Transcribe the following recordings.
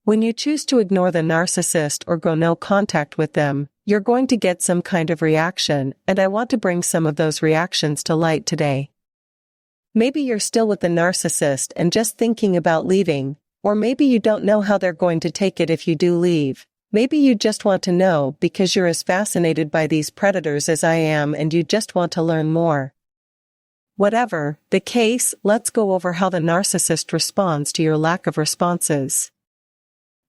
When you choose to ignore the narcissist or go no contact with them, you're going to get some kind of reaction, and I want to bring some of those reactions to light today. Maybe you're still with the narcissist and just thinking about leaving, or maybe you don't know how they're going to take it if you do leave. Maybe you just want to know because you're as fascinated by these predators as I am and you just want to learn more. Whatever the case, let's go over how the narcissist responds to your lack of responses.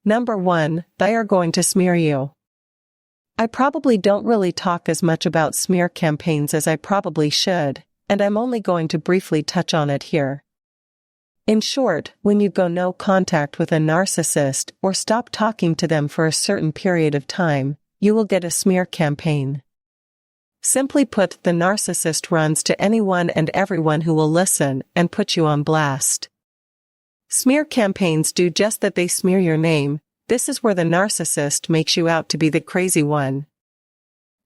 Number 1, they are going to smear you. I probably don't really talk as much about smear campaigns as I probably should, and I'm only going to briefly touch on it here. In short, when you go no contact with a narcissist or stop talking to them for a certain period of time, you will get a smear campaign. Simply put, the narcissist runs to anyone and everyone who will listen and put you on blast. Smear campaigns do just that, they smear your name. This is where the narcissist makes you out to be the crazy one,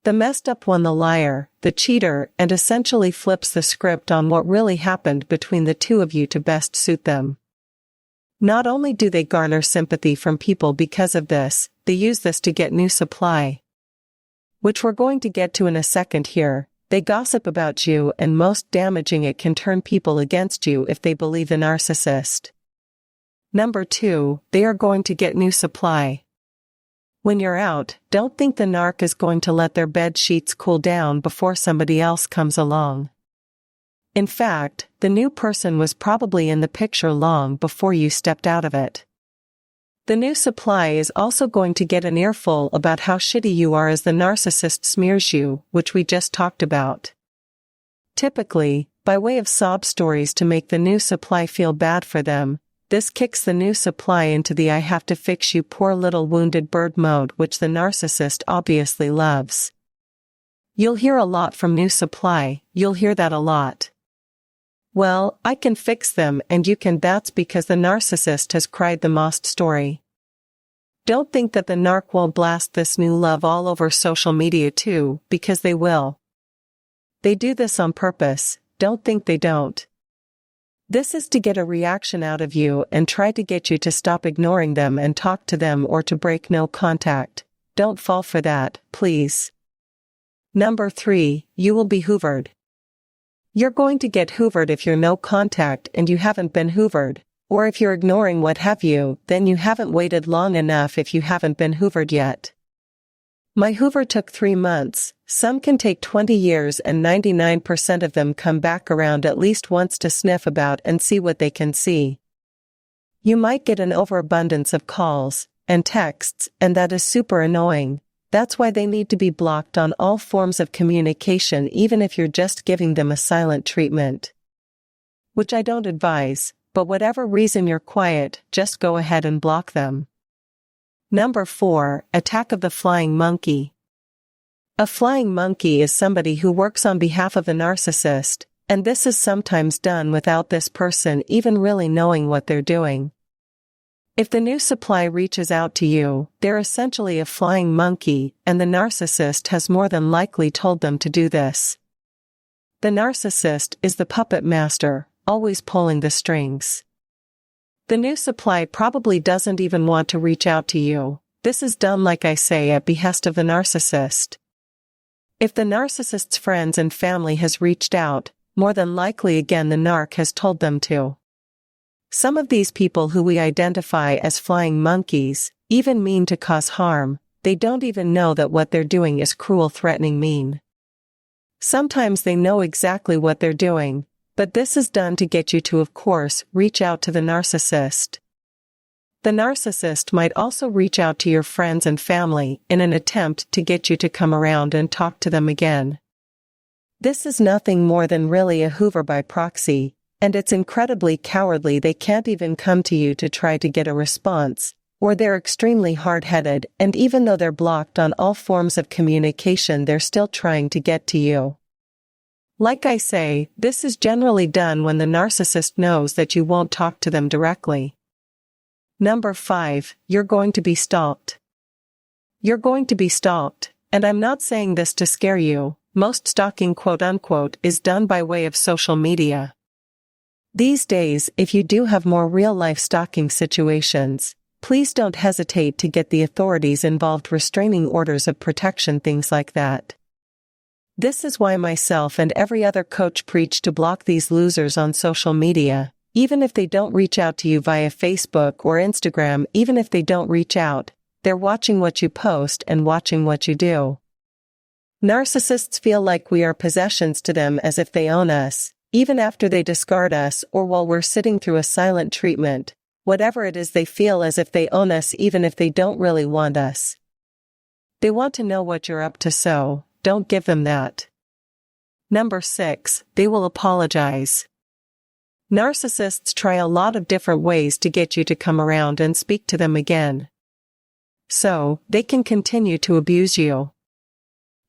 the messed up one, the liar, the cheater, and essentially flips the script on what really happened between the two of you to best suit them. Not only do they garner sympathy from people because of this, they use this to get new supply, which we're going to get to in a second here. They gossip about you, and most damaging, it can turn people against you if they believe the narcissist. Number 2, they are going to get new supply. When you're out, don't think the narc is going to let their bed sheets cool down before somebody else comes along. In fact, the new person was probably in the picture long before you stepped out of it. The new supply is also going to get an earful about how shitty you are as the narcissist smears you, which we just talked about. Typically, by way of sob stories to make the new supply feel bad for them, this kicks the new supply into the "I have to fix you poor little wounded bird" mode, which the narcissist obviously loves. You'll hear a lot from new supply, you'll hear that a lot. Well, I can fix them and you can. That's because the narcissist has cried the most story. Don't think that the narc won't blast this new love all over social media too, because they will. They do this on purpose, don't think they don't. This is to get a reaction out of you and try to get you to stop ignoring them and talk to them, or to break no contact. Don't fall for that, please. Number 3, you will be hoovered. You're going to get hoovered if you're no contact and you haven't been hoovered, or if you're ignoring what have you, then you haven't waited long enough if you haven't been hoovered yet. My hoover took 3 months, some can take 20 years, and 99% of them come back around at least once to sniff about and see what they can see. You might get an overabundance of calls and texts, and that is super annoying. That's why they need to be blocked on all forms of communication, even if you're just giving them a silent treatment. Which I don't advise, but whatever reason you're quiet, just go ahead and block them. Number 4, attack of the flying monkey. A flying monkey is somebody who works on behalf of the narcissist, and this is sometimes done without this person even really knowing what they're doing. If the new supply reaches out to you, they're essentially a flying monkey, and the narcissist has more than likely told them to do this. The narcissist is the puppet master, always pulling the strings. The new supply probably doesn't even want to reach out to you. This is done, like I say, at behest of the narcissist. If the narcissist's friends and family has reached out, more than likely again the narc has told them to. Some of these people who we identify as flying monkeys even mean to cause harm. They don't even know that what they're doing is cruel, threatening, mean. Sometimes they know exactly what they're doing, but this is done to get you to, of course, reach out to the narcissist. The narcissist might also reach out to your friends and family in an attempt to get you to come around and talk to them again. This is nothing more than really a hoover by proxy, and it's incredibly cowardly. They can't even come to you to try to get a response, or they're extremely hard-headed, and even though they're blocked on all forms of communication, they're still trying to get to you. Like I say, this is generally done when the narcissist knows that you won't talk to them directly. Number 5, you're going to be stalked. You're going to be stalked, and I'm not saying this to scare you. Most stalking, quote-unquote, is done by way of social media. These days, if you do have more real-life stalking situations, Please don't hesitate to get the authorities involved, restraining orders of protection, things like that. This is why myself and every other coach preach to block these losers on social media, even if they don't reach out to you via Facebook or Instagram. Even if they don't reach out, they're watching what you post and watching what you do. Narcissists feel like we are possessions to them, as if they own us, even after they discard us or while we're sitting through a silent treatment. Whatever it is, they feel as if they own us even if they don't really want us. They want to know what you're up to, so don't give them that. Number 6, they will apologize. Narcissists try a lot of different ways to get you to come around and speak to them again, so they can continue to abuse you.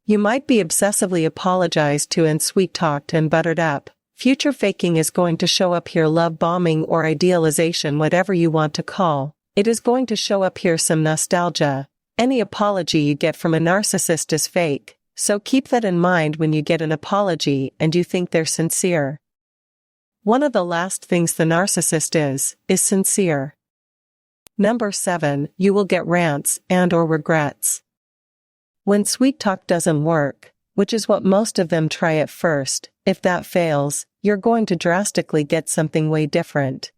You might be obsessively apologized to and sweet-talked and buttered up. Future faking is going to show up here, love bombing or idealization, whatever you want to call. It is going to show up here, some nostalgia. Any apology you get from a narcissist is fake, so keep that in mind when you get an apology and you think they're sincere. One of the last things the narcissist is sincere. Number 7, you will get rants and/or regrets. When sweet talk doesn't work, which is what most of them try at first, if that fails, you're going to drastically get something way different.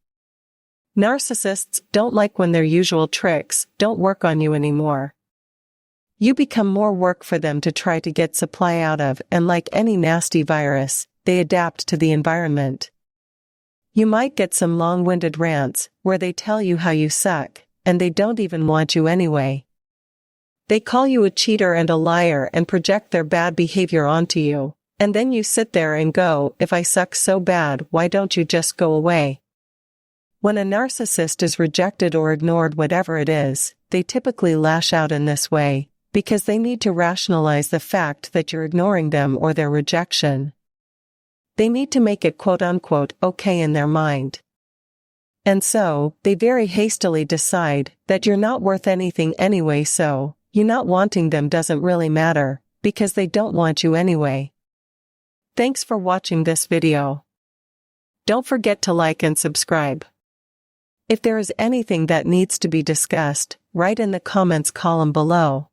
Narcissists don't like when their usual tricks don't work on you anymore. You become more work for them to try to get supply out of, and like any nasty virus, they adapt to the environment. You might get some long-winded rants where they tell you how you suck, and they don't even want you anyway. They call you a cheater and a liar and project their bad behavior onto you, and then you sit there and go, if I suck so bad, why don't you just go away? When a narcissist is rejected or ignored, whatever it is, they typically lash out in this way, because they need to rationalize the fact that you're ignoring them or their rejection. They need to make it quote-unquote okay in their mind. And so, they very hastily decide that you're not worth anything anyway, so you not wanting them doesn't really matter, because they don't want you anyway. Thanks for watching this video. Don't forget to like and subscribe. If there is anything that needs to be discussed, write in the comments column below.